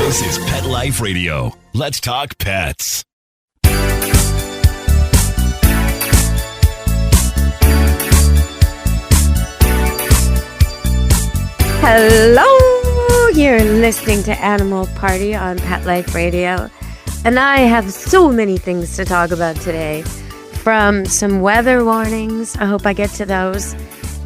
This is Pet Life Radio. Let's talk pets. Hello! You're listening to Animal Party on Pet Life Radio. And I have so many things to talk about today. From some weather warnings, I hope I get to those.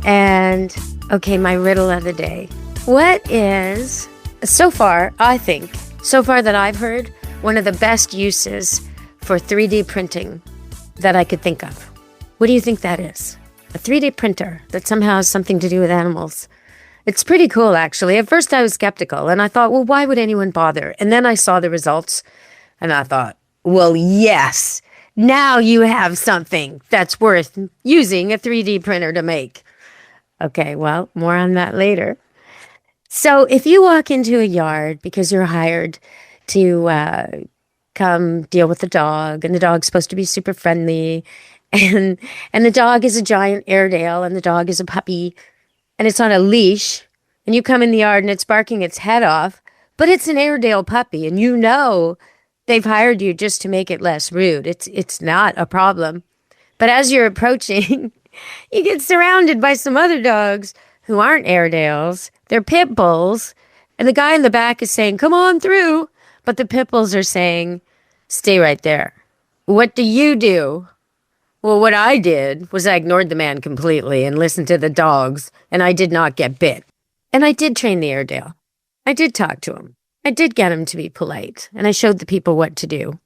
And, okay, my riddle of the day. What is, so far that I've heard, one of the best uses for 3D printing that I could think of? What do you think that is? A 3D printer that somehow has something to do with animals. It's pretty cool, actually. At first I was skeptical, and I thought, well, why would anyone bother? And then I saw the results, and I thought, well, yes, now you have something that's worth using a 3D printer to make. Okay, well, more on that later. So if you walk into a yard because you're hired to come deal with the dog, and the dog's supposed to be super friendly, and the dog is a giant Airedale, and the dog is a puppy, and it's on a leash, and you come in the yard and it's barking its head off, but it's an Airedale puppy, and you know they've hired you just to make it less rude. It's not a problem. But as you're approaching, you get surrounded by some other dogs who aren't Airedales. They're pit bulls. And the guy in the back is saying, come on through. But the pit bulls are saying, stay right there. What do you do? Well, what I did was I ignored the man completely and listened to the dogs, and I did not get bit. And I did train the Airedale. I did talk to him. I did get him to be polite, and I showed the people what to do.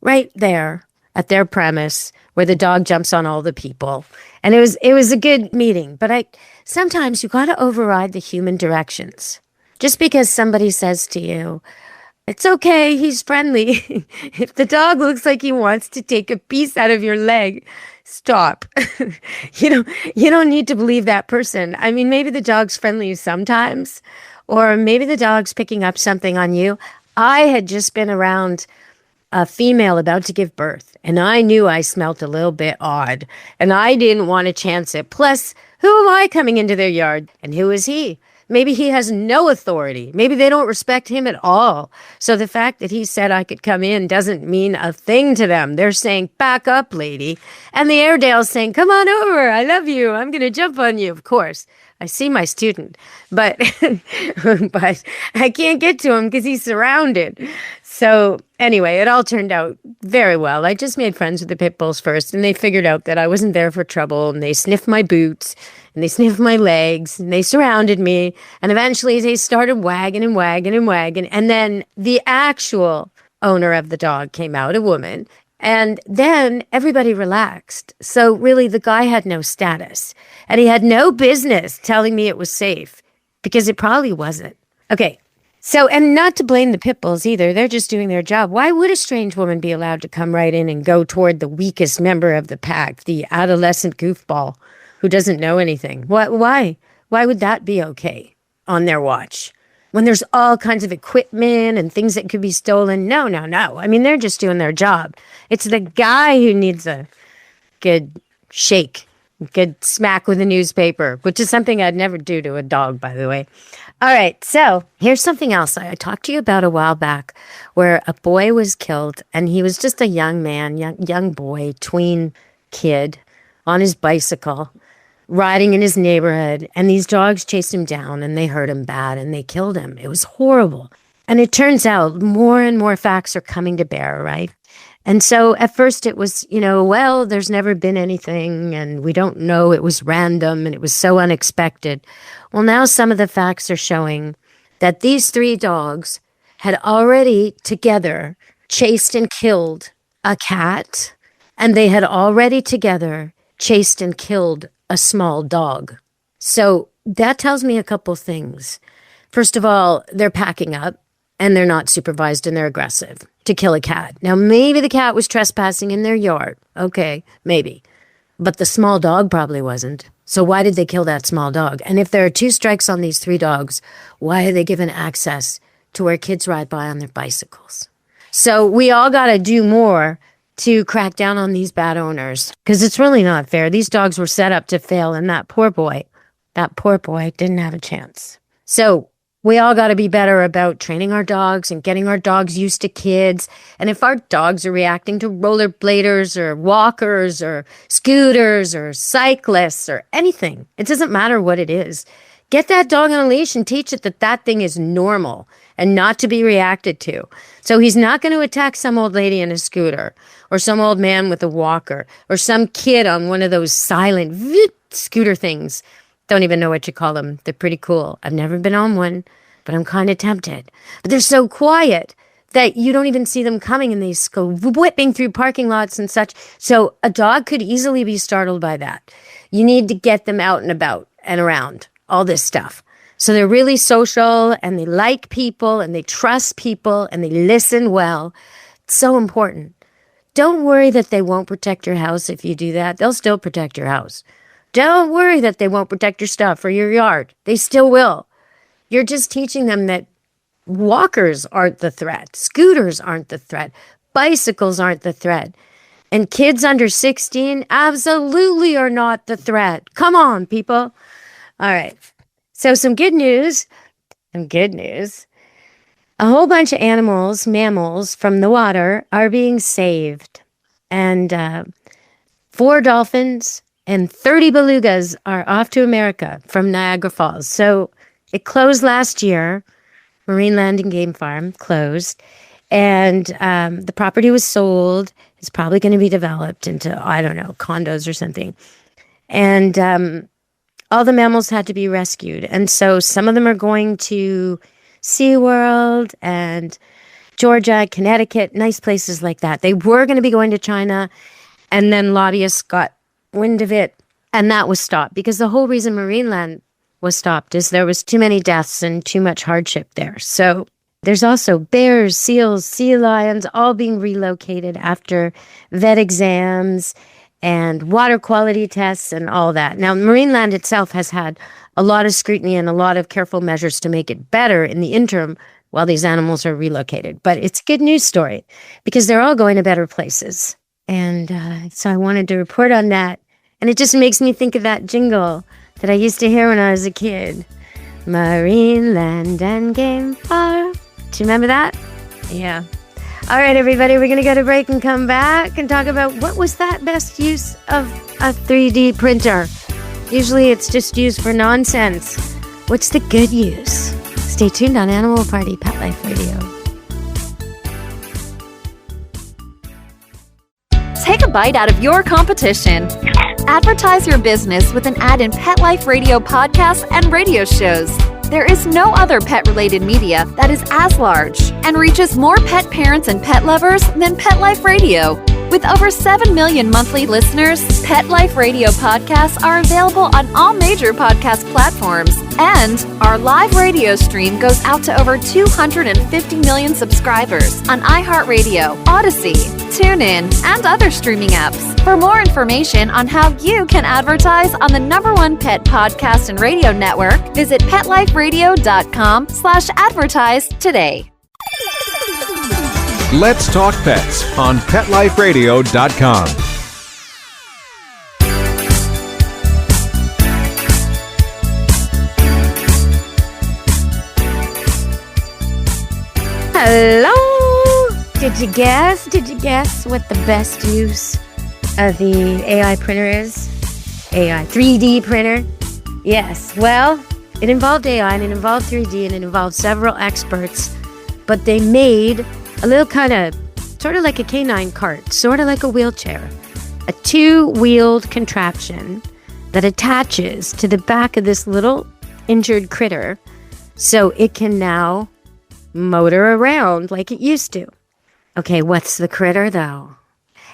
Right there at their premise where the dog jumps on all the people. And it was a good meeting, but sometimes you got to override the human directions. Just because somebody says to you, it's okay, he's friendly. If the dog looks like he wants to take a piece out of your leg, stop. You don't need to believe that person. I mean, maybe the dog's friendly sometimes, or maybe the dog's picking up something on you. I had just been around a female about to give birth, and I knew I smelt a little bit odd, and I didn't want to chance it. Plus, who am I coming into their yard, and who is he? Maybe he has no authority. Maybe they don't respect him at all. So the fact that he said I could come in doesn't mean a thing to them. They're saying, back up, lady. And the Airedale's saying, come on over. I love you. I'm going to jump on you. Of course, I see my student, but but I can't get to him because he's surrounded. So anyway, it all turned out very well. I just made friends with the pit bulls first, and they figured out that I wasn't there for trouble, and they sniffed my boots, and they sniffed my legs, and they surrounded me, and eventually they started wagging and wagging and wagging, and then the actual owner of the dog came out, a woman, and then everybody relaxed. So really, the guy had no status, and he had no business telling me it was safe, because it probably wasn't. Okay. So, and not to blame the pit bulls either. They're just doing their job. Why would a strange woman be allowed to come right in and go toward the weakest member of the pack, the adolescent goofball who doesn't know anything? Why? Why would that be okay on their watch? When there's all kinds of equipment and things that could be stolen? No. I mean, they're just doing their job. It's the guy who needs a good shake, good smack with a newspaper, which is something I'd never do to a dog, by the way. All right, so here's something else I talked to you about a while back where a boy was killed, and he was just a young man, young boy, tween kid on his bicycle, riding in his neighborhood, and these dogs chased him down, and they hurt him bad, and they killed him. It was horrible. And it turns out more and more facts are coming to bear, right? And so at first it was, well, there's never been anything, and we don't know, it was random, and it was so unexpected. Well, now some of the facts are showing that these three dogs had already together chased and killed a cat, and they had already together chased and killed a small dog. So that tells me a couple things. First of all, they're packing up, and they're not supervised, and they're aggressive to kill a cat. Now, maybe the cat was trespassing in their yard. Okay, maybe. But the small dog probably wasn't. So why did they kill that small dog? And if there are 2 strikes on these 3 dogs, why are they given access to where kids ride by on their bicycles? So we all got to do more to crack down on these bad owners, because it's really not fair. These dogs were set up to fail, and that poor boy didn't have a chance. So We all got to be better about training our dogs and getting our dogs used to kids. And if our dogs are reacting to rollerbladers or walkers or scooters or cyclists or anything, it doesn't matter what it is. Get that dog on a leash and teach it that that thing is normal and not to be reacted to. So he's not going to attack some old lady in a scooter or some old man with a walker or some kid on one of those silent scooter things. Don't even know what you call them. They're pretty cool. I've never been on one, but I'm kind of tempted. But they're so quiet that you don't even see them coming, and they go whipping through parking lots and such. So a dog could easily be startled by that. You need to get them out and about and around, all this stuff. So they're really social, and they like people, and they trust people, and they listen well. It's so important. Don't worry that they won't protect your house if you do that. They'll still protect your house. Don't worry that they won't protect your stuff or your yard. They still will. You're just teaching them that walkers aren't the threat. Scooters aren't the threat. Bicycles aren't the threat. And kids under 16 absolutely are not the threat. Come on, people. All right. So some good news. A whole bunch of animals, mammals from the water are being saved. And 4 dolphins and 30 belugas are off to America from Niagara Falls. So it closed last year. Marine Land and Game Farm closed. And the property was sold. It's probably going to be developed into, I don't know, condos or something. And all the mammals had to be rescued. And so some of them are going to SeaWorld and Georgia, Connecticut, nice places like that. They were going to be going to China, and then lobbyists got wind of it, and that was stopped, because the whole reason Marine Land was stopped is there was too many deaths and too much hardship there. So there's also bears, seals, sea lions, all being relocated after vet exams and water quality tests and all that. Now, Marine Land itself has had a lot of scrutiny and a lot of careful measures to make it better in the interim while these animals are relocated. But it's a good news story because they're all going to better places. And so I wanted to report on that. And it just makes me think of that jingle that I used to hear when I was a kid. Marine Land and Game Farm. Do you remember that? Yeah. All right, everybody, we're going to go to break and come back and talk about what was that best use of a 3D printer. Usually it's just used for nonsense. What's the good use? Stay tuned on Animal Party Pet Life Radio. Take a bite out of your competition. Advertise your business with an ad in Pet Life Radio podcasts and radio shows. There is no other pet-related media that is as large and reaches more pet parents and pet lovers than Pet Life Radio. With over 7 million monthly listeners, Pet Life Radio podcasts are available on all major podcast platforms, and our live radio stream goes out to over 250 million subscribers on iHeartRadio, Odyssey, TuneIn, and other streaming apps. For more information on how you can advertise on the #1 pet podcast and radio network, visit PetLifeRadio.com/advertise today. Let's Talk Pets on PetLifeRadio.com. Hello! Did you guess what the best use of the AI printer is? AI 3D printer? Yes. Well, it involved AI and it involved 3D and it involved several experts, but they made a little kind of, sort of like a canine cart, sort of like a wheelchair, a 2-wheeled contraption that attaches to the back of this little injured critter so it can now motor around like it used to. Okay, what's the critter though?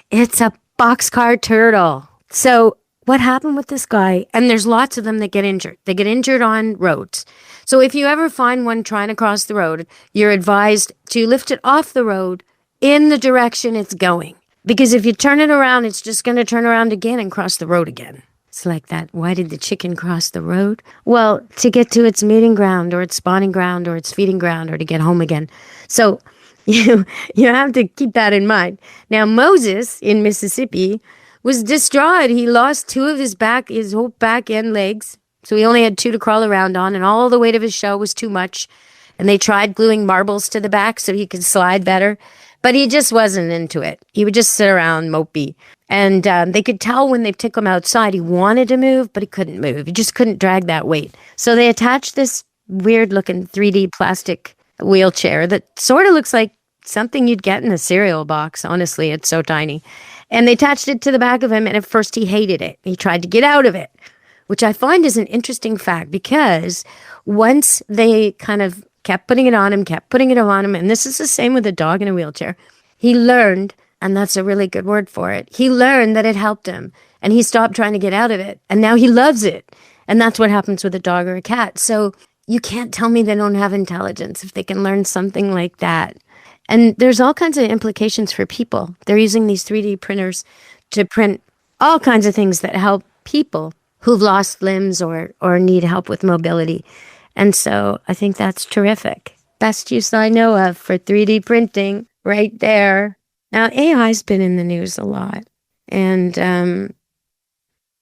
It's a boxcar turtle. So what happened with this guy? And there's lots of them that get injured. They get injured on roads. So if you ever find one trying to cross the road, you're advised to lift it off the road in the direction it's going. Because if you turn it around, it's just going to turn around again and cross the road again. It's like that. Why did the chicken cross the road? Well, to get to its mating ground or its spawning ground or its feeding ground or to get home again. So you have to keep that in mind. Now, Moses in Mississippi was distraught. He lost 2 of his whole back end legs So he only had 2 to crawl around on, and all the weight of his shell was too much. And they tried gluing marbles to the back so he could slide better, but he just wasn't into it. He would just sit around mopey. And they could tell when they took him outside, he wanted to move, but he couldn't move. He just couldn't drag that weight. So they attached this weird-looking 3D plastic wheelchair that sort of looks like something you'd get in a cereal box. Honestly, it's so tiny. And they attached it to the back of him, and at first he hated it. He tried to get out of it, which I find is an interesting fact, because once they kind of kept putting it on him, and this is the same with a dog in a wheelchair, he learned, and that's a really good word for it, he learned that it helped him, and he stopped trying to get out of it, and now he loves it. And that's what happens with a dog or a cat. So you can't tell me they don't have intelligence if they can learn something like that. And there's all kinds of implications for people. They're using these 3D printers to print all kinds of things that help people who've lost limbs or need help with mobility. And so I think that's terrific. Best use I know of for 3D printing right there. Now, AI's been in the news a lot. And,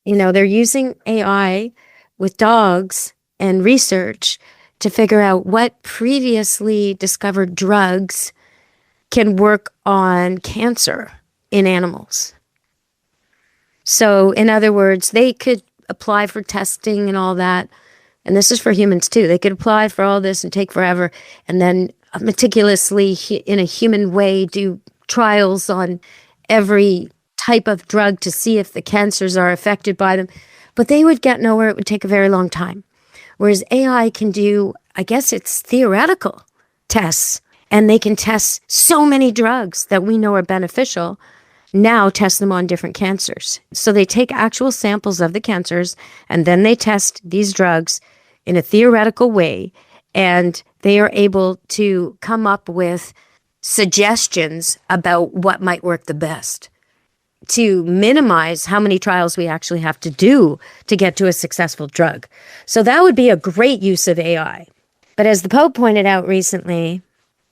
they're using AI with dogs and research to figure out what previously discovered drugs can work on cancer in animals. So, in other words, they could apply for testing and all that. And this is for humans too. They could apply for all this and take forever, and then meticulously, in a human way, do trials on every type of drug to see if the cancers are affected by them. But they would get nowhere. It would take a very long time. Whereas AI can do, I guess it's theoretical tests, and they can test so many drugs that we know are beneficial, now test them on different cancers. So they take actual samples of the cancers, and then they test these drugs in a theoretical way, and they are able to come up with suggestions about what might work the best to minimize how many trials we actually have to do to get to a successful drug. So that would be a great use of AI. But as the Pope pointed out recently,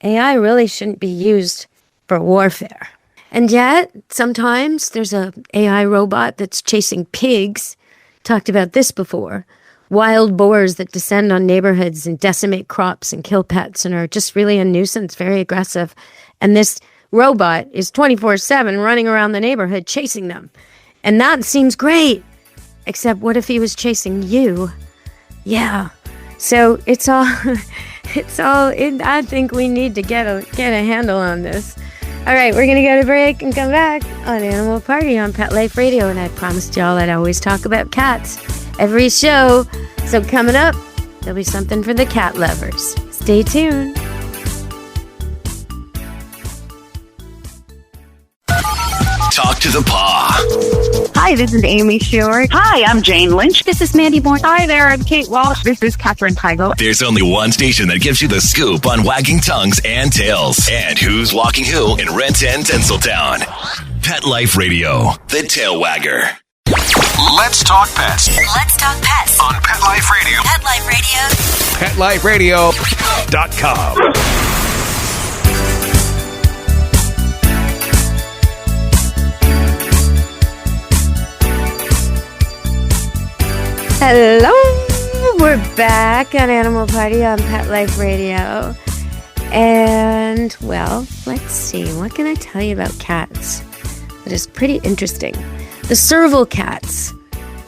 AI really shouldn't be used for warfare. And yet, sometimes there's a AI robot that's chasing pigs. Talked about this before. Wild boars that descend on neighborhoods and decimate crops and kill pets and are just really a nuisance, very aggressive. And this robot is 24/7 running around the neighborhood chasing them. And that seems great. Except what if he was chasing you? Yeah. So it's all, I think we need to get a handle on this. All right, we're going to go to break and come back on Animal Party on Pet Life Radio. And I promised y'all I'd always talk about cats every show. So coming up, there'll be something for the cat lovers. Stay tuned. Talk to the paw. Hi, this is Amy Shore. Hi, I'm Jane Lynch. This is Mandy Moore. Hi there, I'm Kate Walsh. This is Catherine Heigl. There's only one station that gives you the scoop on wagging tongues and tails. And who's walking who in Renton and Tinseltown. Pet Life Radio, the tail wagger. Let's talk pets Let's talk pets on Pet Life Radio. Pet Life Radio. PetLifeRadio.com. Hello, we're back on Animal Party on Pet Life Radio. And, well, let's see, what can I tell you about cats that is pretty interesting? The serval cats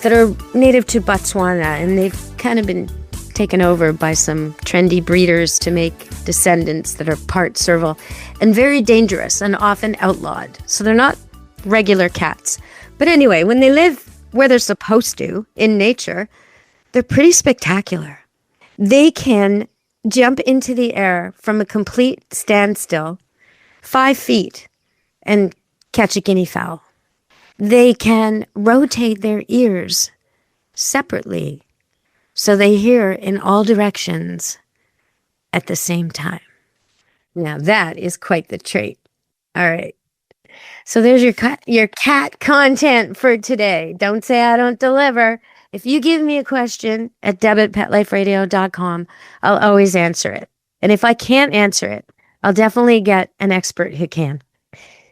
that are native to Botswana, and they've kind of been taken over by some trendy breeders to make descendants that are part serval, and very dangerous and often outlawed. So they're not regular cats. But anyway, when they live where they're supposed to in nature, they're pretty spectacular. They can jump into the air from a complete standstill, 5 feet, and catch a guinea fowl. They can rotate their ears separately so they hear in all directions at the same time. Now that is quite the trait. All right. So there's your cat content for today. Don't say I don't deliver. If you give me a question at deb@petliferadio.com, I'll always answer it. And if I can't answer it, I'll definitely get an expert who can.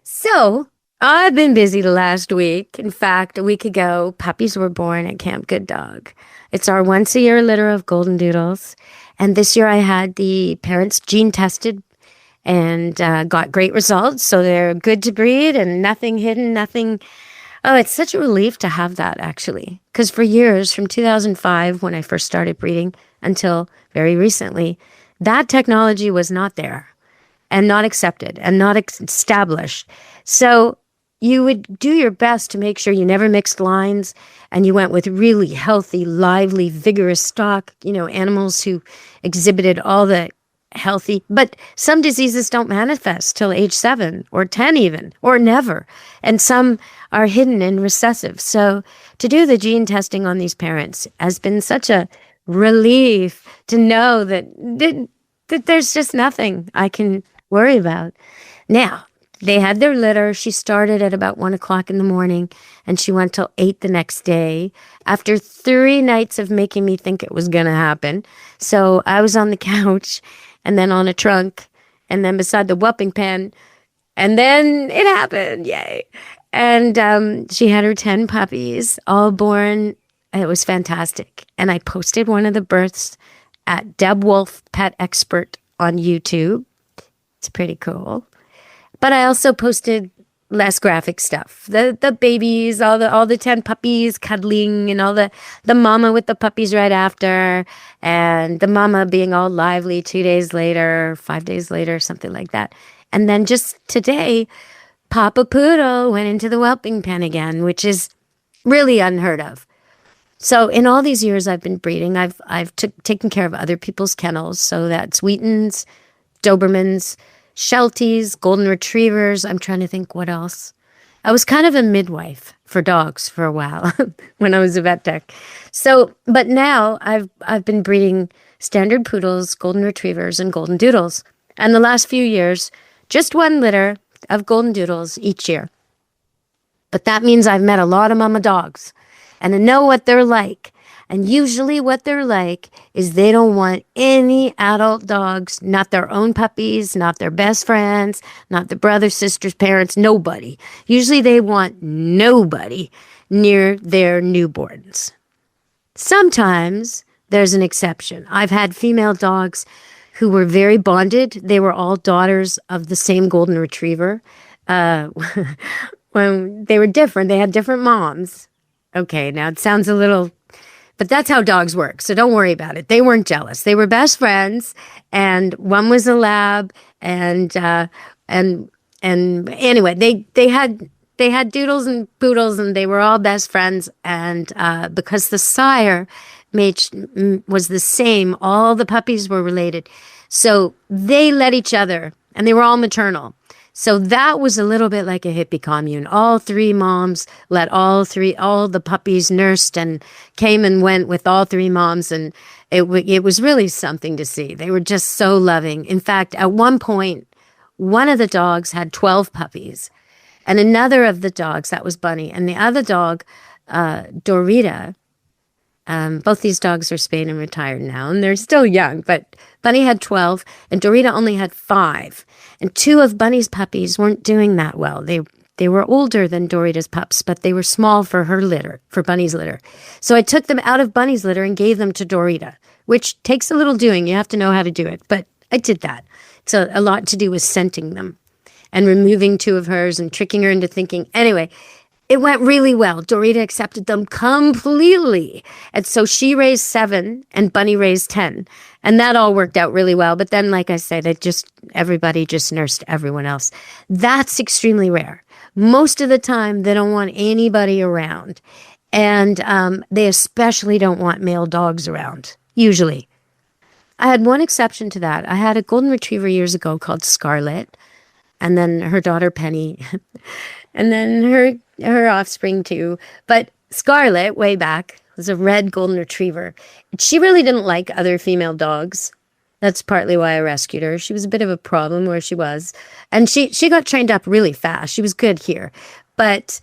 So I've been busy the last week. In fact, a week ago, puppies were born at Camp Good Dog. It's our once-a-year litter of golden doodles. And this year I had the parents gene tested and got great results. So they're good to breed and nothing hidden, nothing. Oh, it's such a relief to have that, actually. Because for years, from 2005, when I first started breeding, until very recently, that technology was not there and not accepted and not established. So you would do your best to make sure you never mixed lines and you went with really healthy, lively, vigorous stock, animals who exhibited all the healthy, but some diseases don't manifest till age 7 or 10 even, or never. And some are hidden and recessive. So to do the gene testing on these parents has been such a relief to know that there's just nothing I can worry about. Now, they had their litter. She started at about 1 o'clock in the morning and she went till 8 the next day after 3 nights of making me think it was going to happen. So I was on the couch and then on a trunk and then beside the whelping pen. And then it happened. Yay. And she had her 10 puppies all born. It was fantastic. And I posted one of the births at Deb Wolf Pet Expert on YouTube. It's pretty cool. But I also posted less graphic stuff. The babies, all the 10 puppies cuddling and all the mama with the puppies right after and the mama being all lively 2 days later, 5 days later, something like that. And then just today, Papa Poodle went into the whelping pen again, which is really unheard of. So in all these years I've been breeding, I've taken care of other people's kennels. So that's Wheaton's, Dobermans, Shelties, Golden Retrievers. I'm trying to think what else. I was kind of a midwife for dogs for a while when I was a vet tech. So, but now I've been breeding standard poodles, Golden Retrievers, and Golden Doodles. And the last few years, just 1 litter of Golden Doodles each year. But that means I've met a lot of mama dogs and I know what they're like. And usually what they're like is they don't want any adult dogs, not their own puppies, not their best friends, not the brothers, sisters, parents, nobody. Usually they want nobody near their newborns. Sometimes there's an exception. I've had female dogs who were very bonded. They were all daughters of the same Golden Retriever. When they were different, they had different moms. Okay, now it sounds a little... But that's how dogs work, so don't worry about it. They weren't jealous. They were best friends, and one was a lab, and anyway, they had doodles and poodles, and they were all best friends. And because the sire was the same, all the puppies were related, so they let each other, and they were all maternal. So that was a little bit like a hippie commune. All 3 moms let all the puppies nursed and came and went with all 3 moms. And it was really something to see. They were just so loving. In fact, at one point, one of the dogs had 12 puppies and another of the dogs, that was Bunny, and the other dog, Dorita, both these dogs are spayed and retired now, and they're still young, but Bunny had 12, and Dorita only had 5. And 2 of Bunny's puppies weren't doing that well. They were older than Dorita's pups, but they were small for her litter, for Bunny's litter. So I took them out of Bunny's litter and gave them to Dorita, which takes a little doing. You have to know how to do it, but I did that. So a lot to do with scenting them and removing 2 of hers and tricking her into thinking. Anyway, it went really well. Dorita accepted them completely. And so she raised 7 and Bunny raised 10. And that all worked out really well. But then, like I said, everybody just nursed everyone else. That's extremely rare. Most of the time, they don't want anybody around. And they especially don't want male dogs around, usually. I had one exception to that. I had a Golden Retriever years ago called Scarlet. And then her daughter, Penny. And then her offspring too. But Scarlet, way back, was a red Golden Retriever. She really didn't like other female dogs. That's partly why I rescued her. She was a bit of a problem where she was. And she got trained up really fast. She was good here. But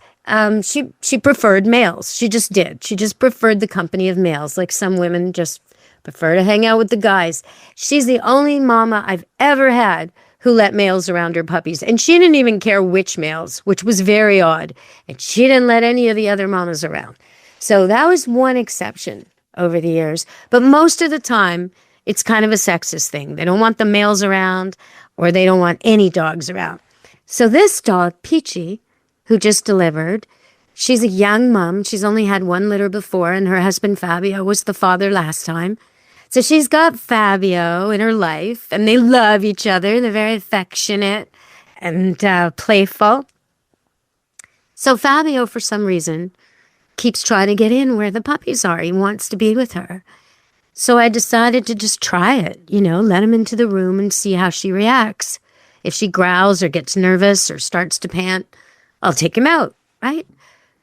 she preferred males. She just did. She just preferred the company of males. Like some women just prefer to hang out with the guys. She's the only mama I've ever had who let males around her puppies. And she didn't even care which males, which was very odd. And she didn't let any of the other mamas around. So that was one exception over the years. But most of the time, it's kind of a sexist thing. They don't want the males around, or they don't want any dogs around. So this dog, Peachy, who just delivered, she's a young mom. She's only had one litter before, and her husband, Fabio, was the father last time. So she's got Fabio in her life, and they love each other. They're very affectionate and playful. So Fabio, for some reason, keeps trying to get in where the puppies are. He wants to be with her. So I decided to just try it, let him into the room and see how she reacts. If she growls or gets nervous or starts to pant, I'll take him out, right?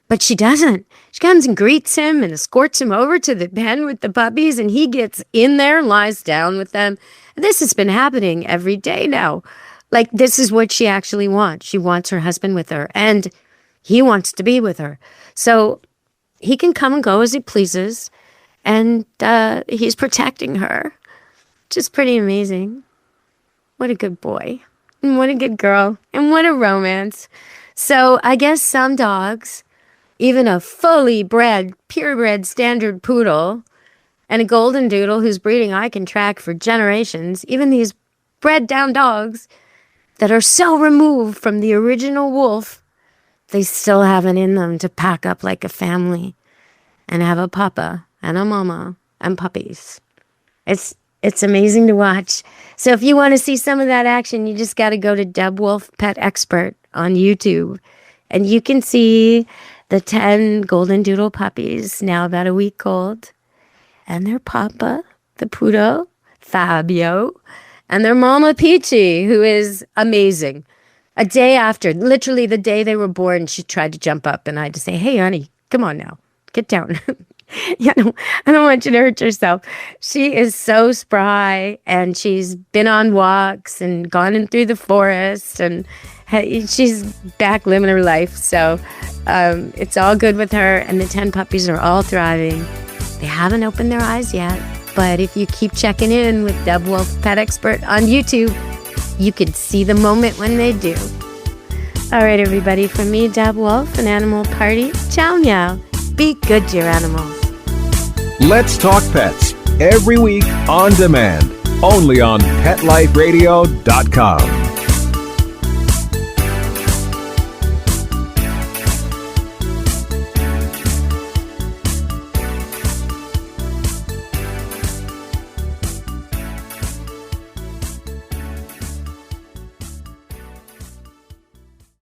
But she doesn't. She comes and greets him and escorts him over to the pen with the puppies, and he gets in there and lies down with them. This has been happening every day now. Like, this is what she actually wants. She wants her husband with her, and he wants to be with her. So he can come and go as he pleases, and he's protecting her, which is pretty amazing. What a good boy, and what a good girl, and what a romance. So I guess some dogs, even a fully bred, purebred standard poodle and a golden doodle whose breeding I can track for generations, even these bred down dogs that are so removed from the original wolf, they still have it in them to pack up like a family and have a papa and a mama and puppies. It's amazing to watch. So if you want to see some of that action, you just got to go to Deb Wolf Pet Expert on YouTube, and you can see the 10 golden doodle puppies, now about a week old, and their papa, the poodle, Fabio, and their mama, Peachy, who is amazing. A day after, literally the day they were born, she tried to jump up, and I had to say, hey, honey, come on now, get down. I don't want you to hurt yourself. She is so spry, and she's been on walks and gone in through the forest, and she's back living her life. So it's all good with her, and the 10 puppies are all thriving. They haven't opened their eyes yet, but if you keep checking in with Deb Wolf Pet Expert on YouTube, you can see the moment when they do. All right, everybody, from me, Deb Wolf, and Animal Party, ciao meow. Be good to your animals. Let's Talk Pets, every week on demand, only on PetLifeRadio.com.